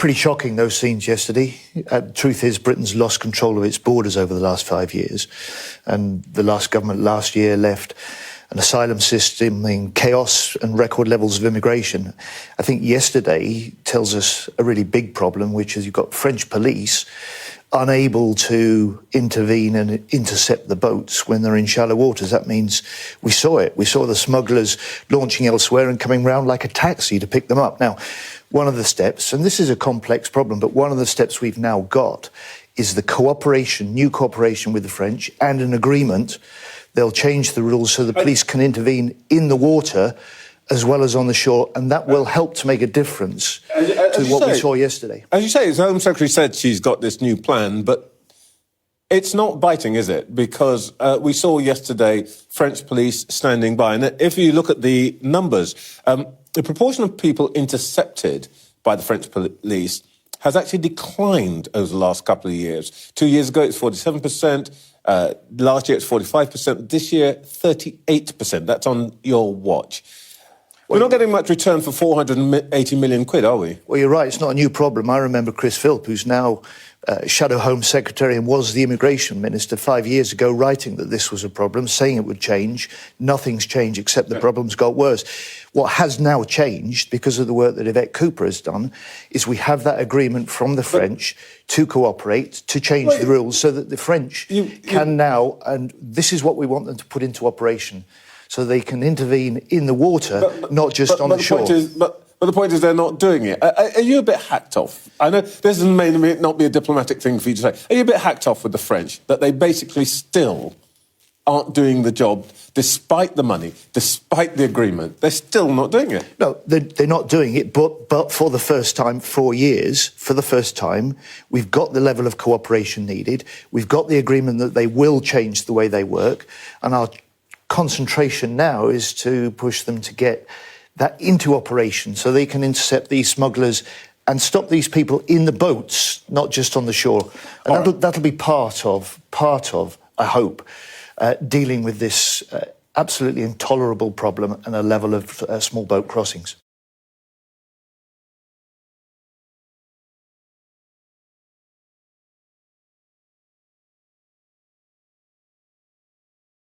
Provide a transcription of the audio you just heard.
Pretty shocking, those scenes yesterday. The truth is, Britain's lost control of its borders over the last 5 years. And the last government last year left an asylum system in chaos and record levels of immigration. I think yesterday tells us a really big problem, which is you've got French police unable to intervene and intercept the boats when they're in shallow waters. That means we saw it. We saw the smugglers launching elsewhere and coming round like a taxi to pick them up. Now, one of the steps, and this is a complex problem, but one of the steps we've now got is the cooperation, new cooperation with the French and an agreement. They'll change the rules so the police can intervene in the water as well as on the shore, and that will help to make a difference to what we saw yesterday. As you say, the Home Secretary said she's got this new plan, but it's not biting, is it? Because we saw yesterday French police standing by, and if you look at the numbers, the proportion of people intercepted by the French police has actually declined over the last couple of years. 2 years ago, it's 47%. Last year, it's 45%. This year, 38%. That's on your watch. We're not getting much return for 480 million quid, are we? Well, you're right. It's not a new problem. I remember Chris Philp, who's now Shadow Home Secretary and was the Immigration Minister 5 years ago, writing that this was a problem, saying it would change. Nothing's changed except the problem's got worse. What has now changed, because of the work that Yvette Cooper has done, is we have that agreement from the French to cooperate, to change the rules so that the French can now, and this is what we want them to put into operation, so they can intervene in the water, not just on the shore. But the point is they're not doing it. Are you a bit hacked off? I know this may not be a diplomatic thing for you to say. Are you a bit hacked off with the French, that they basically still aren't doing the job, despite the money, despite the agreement? They're still not doing it. No, they're not doing it, but for the first time, 4 years, for the first time, we've got the level of cooperation needed. We've got the agreement that they will change the way they work, and our concentration now is to push them to get that into operation so they can intercept these smugglers and stop these people in the boats, not just on the shore. And that'll be part of, I hope, dealing with this absolutely intolerable problem and a level of small boat crossings.